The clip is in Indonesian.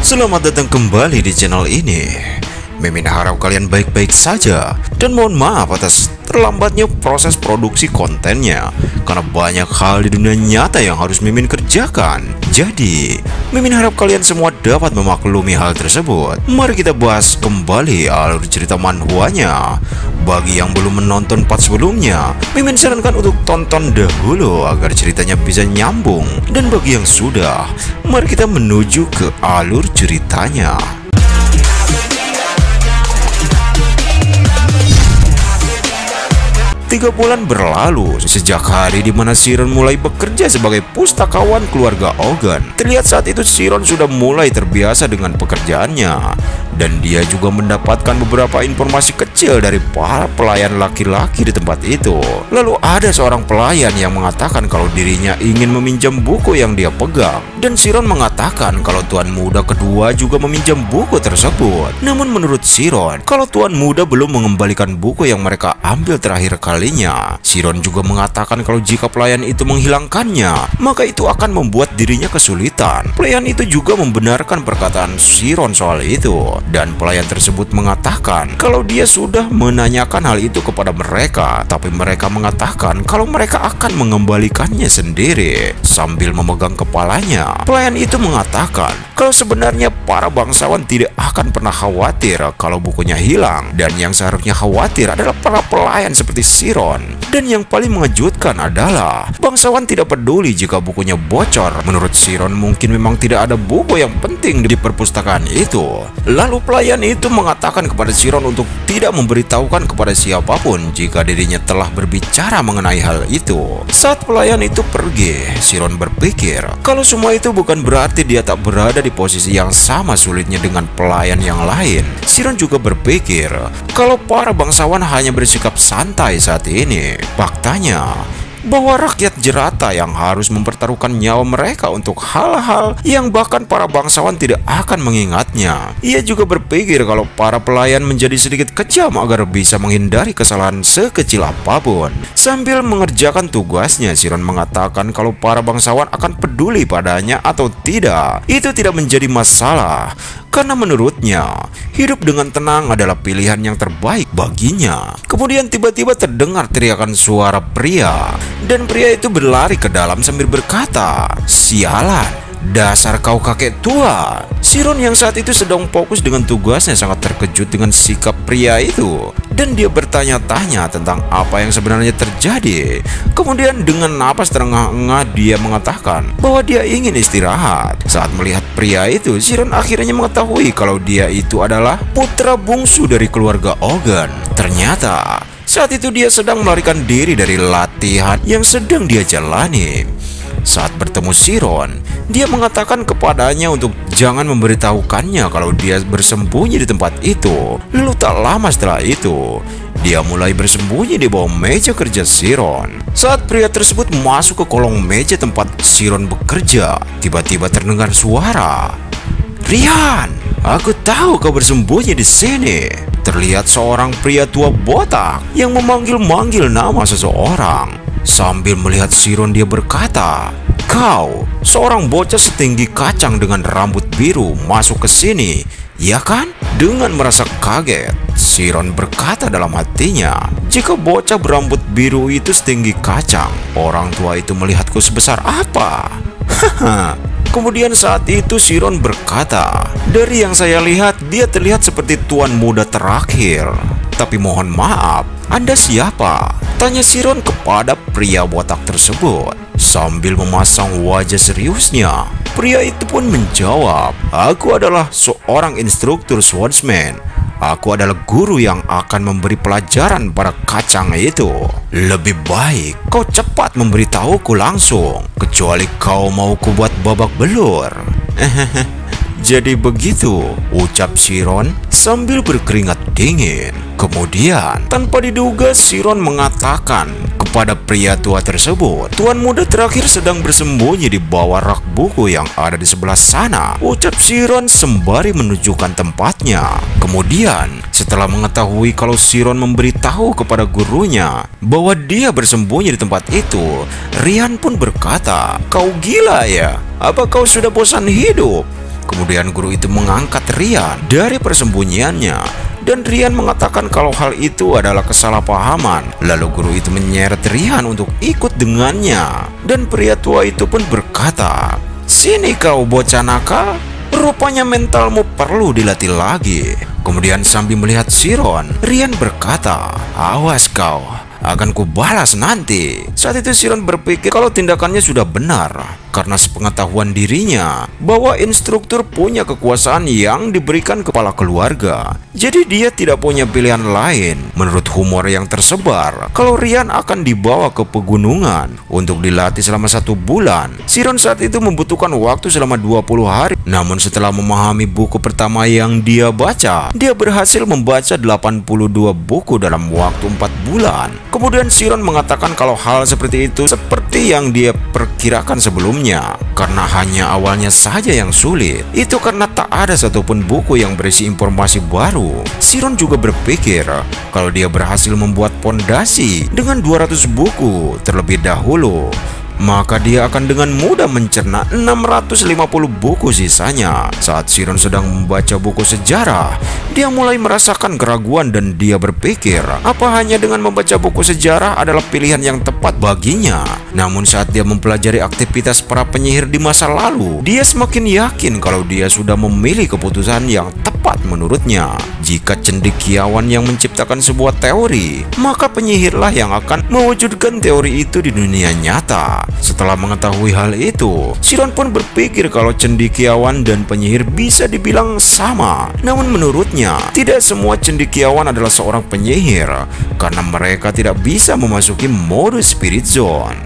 Selamat datang kembali di channel ini. Mimin harap kalian baik-baik saja. Dan mohon maaf atas terlambatnya proses produksi kontennya, karena banyak hal di dunia nyata yang harus Mimin kerjakan. Jadi, Mimin harap kalian semua dapat memaklumi hal tersebut. Mari kita bahas kembali alur cerita manhwanya. Bagi yang belum menonton part sebelumnya, Mimin sarankan untuk tonton dahulu agar ceritanya bisa nyambung. Dan bagi yang sudah, mari kita menuju ke alur ceritanya. 3 bulan berlalu sejak hari di mana Shiron mulai bekerja sebagai pustakawan keluarga Ogun. Terlihat saat itu Shiron sudah mulai terbiasa dengan pekerjaannya, dan dia juga mendapatkan beberapa informasi kecil dari para pelayan laki-laki di tempat itu. Lalu ada seorang pelayan yang mengatakan kalau dirinya ingin meminjam buku yang dia pegang, dan Shiron mengatakan kalau tuan muda kedua juga meminjam buku tersebut. Namun menurut Shiron, kalau tuan muda belum mengembalikan buku yang mereka ambil terakhir kalinya, Shiron juga mengatakan kalau jika pelayan itu menghilangkannya, maka itu akan membuat dirinya kesulitan. Pelayan itu juga membenarkan perkataan Shiron soal itu, dan pelayan tersebut mengatakan kalau dia sudah menanyakan hal itu kepada mereka, tapi mereka mengatakan kalau mereka akan mengembalikannya sendiri. Sambil memegang kepalanya, pelayan itu mengatakan kalau sebenarnya para bangsawan tidak akan pernah khawatir kalau bukunya hilang, dan yang seharusnya khawatir adalah para pelayan seperti Shiron. Dan yang paling mengejutkan adalah bangsawan tidak peduli jika bukunya bocor. Menurut Shiron, mungkin memang tidak ada buku yang penting di perpustakaan itu. Lalu pelayan itu mengatakan kepada Shiron untuk tidak memberitahukan kepada siapapun jika dirinya telah berbicara mengenai hal itu. Saat pelayan itu pergi, Shiron berpikir kalau semua itu bukan berarti dia tak berada di posisi yang sama sulitnya dengan pelayan yang lain. Shiron juga berpikir kalau para bangsawan hanya bersikap santai saat ini. Faktanya bahwa rakyat jerata yang harus mempertaruhkan nyawa mereka untuk hal-hal yang bahkan para bangsawan tidak akan mengingatnya. Ia juga berpikir kalau para pelayan menjadi sedikit kejam agar bisa menghindari kesalahan sekecil apapun. Sambil mengerjakan tugasnya, Shiron mengatakan kalau para bangsawan akan peduli padanya atau tidak, itu tidak menjadi masalah, karena menurutnya hidup dengan tenang adalah pilihan yang terbaik baginya. Kemudian tiba-tiba terdengar teriakan suara pria, dan pria itu berlari ke dalam sambil berkata, "Sialan, dasar kau kakek tua." Shiron yang saat itu sedang fokus dengan tugasnya sangat terkejut dengan sikap pria itu, dan dia bertanya-tanya tentang apa yang sebenarnya terjadi. Kemudian dengan napas terengah-engah dia mengatakan bahwa dia ingin istirahat. Saat melihat pria itu, Shiron akhirnya mengetahui kalau dia itu adalah putra bungsu dari keluarga Ogun. Ternyata saat itu dia sedang melarikan diri dari latihan yang sedang dia jalani. Saat bertemu Shiron, dia mengatakan kepadanya untuk jangan memberitahukannya kalau dia bersembunyi di tempat itu. Lalu tak lama setelah itu, dia mulai bersembunyi di bawah meja kerja Shiron. Saat pria tersebut masuk ke kolong meja tempat Shiron bekerja, tiba-tiba terdengar suara, "Rian, aku tahu kau bersembunyi di sini." Terlihat seorang pria tua botak yang memanggil-manggil nama seseorang. Sambil melihat Shiron, dia berkata, "Kau, seorang bocah setinggi kacang dengan rambut biru, masuk ke sini, ya kan?" Dengan merasa kaget, Shiron berkata dalam hatinya, "Jika bocah berambut biru itu setinggi kacang, orang tua itu melihatku sebesar apa?" Haha. Kemudian saat itu Shiron berkata, "Dari yang saya lihat, dia terlihat seperti tuan muda terakhir. Tapi mohon maaf, Anda siapa?" tanya Shiron kepada pria botak tersebut. Sambil memasang wajah seriusnya, pria itu pun menjawab, "Aku adalah seorang instruktur swordsman. Aku adalah guru yang akan memberi pelajaran pada kacang itu. Lebih baik kau cepat memberitahuku langsung, kecuali kau mau kubuat babak belur." "Jadi begitu," ucap Shiron sambil berkeringat dingin. Kemudian tanpa diduga Shiron mengatakan kepada pria tua tersebut, "Tuan muda terakhir sedang bersembunyi di bawah rak buku yang ada di sebelah sana," ucap Shiron sembari menunjukkan tempatnya. Kemudian setelah mengetahui kalau Shiron memberitahu kepada gurunya bahwa dia bersembunyi di tempat itu, Rian pun berkata, "Kau gila ya? Apa kau sudah bosan hidup? Kemudian guru itu mengangkat Ryan dari persembunyiannya, dan Ryan mengatakan kalau hal itu adalah kesalahpahaman. Lalu guru itu menyeret Ryan untuk ikut dengannya, dan pria tua itu pun berkata, "Sini kau bocah nakal, rupanya mentalmu perlu dilatih lagi." Kemudian sambil melihat Chiron, Ryan berkata, "Awas kau, akan kubalas nanti." Saat itu Chiron berpikir kalau tindakannya sudah benar, karena sepengetahuan dirinya bahwa instruktur punya kekuasaan yang diberikan kepala keluarga. Jadi dia tidak punya pilihan lain. Menurut humor yang tersebar, kalau Ryan akan dibawa ke pegunungan untuk dilatih selama 1 bulan. Chiron saat itu membutuhkan waktu selama 20 hari. Namun setelah memahami buku pertama yang dia baca, dia berhasil membaca 82 buku dalam waktu 4 bulan. Kemudian Chiron mengatakan kalau hal seperti itu seperti yang dia perkirakan sebelumnya, karena hanya awalnya saja yang sulit. Itu karena tak ada satupun buku yang berisi informasi baru. Chiron juga berpikir kalau dia berhasil membuat pondasi dengan 200 buku terlebih dahulu, maka dia akan dengan mudah mencerna 650 buku sisanya. Saat Chiron sedang membaca buku sejarah, dia mulai merasakan keraguan dan dia berpikir apa hanya dengan membaca buku sejarah adalah pilihan yang tepat baginya. Namun saat dia mempelajari aktivitas para penyihir di masa lalu, dia semakin yakin kalau dia sudah memilih keputusan yang tepat menurutnya. Jika cendekiawan yang menciptakan sebuah teori, maka penyihirlah yang akan mewujudkan teori itu di dunia nyata. Setelah mengetahui hal itu, Chiron pun berpikir kalau cendekiawan dan penyihir bisa dibilang sama. Namun menurutnya, tidak semua cendekiawan adalah seorang penyihir, karena mereka tidak bisa memasuki mode spirit zone.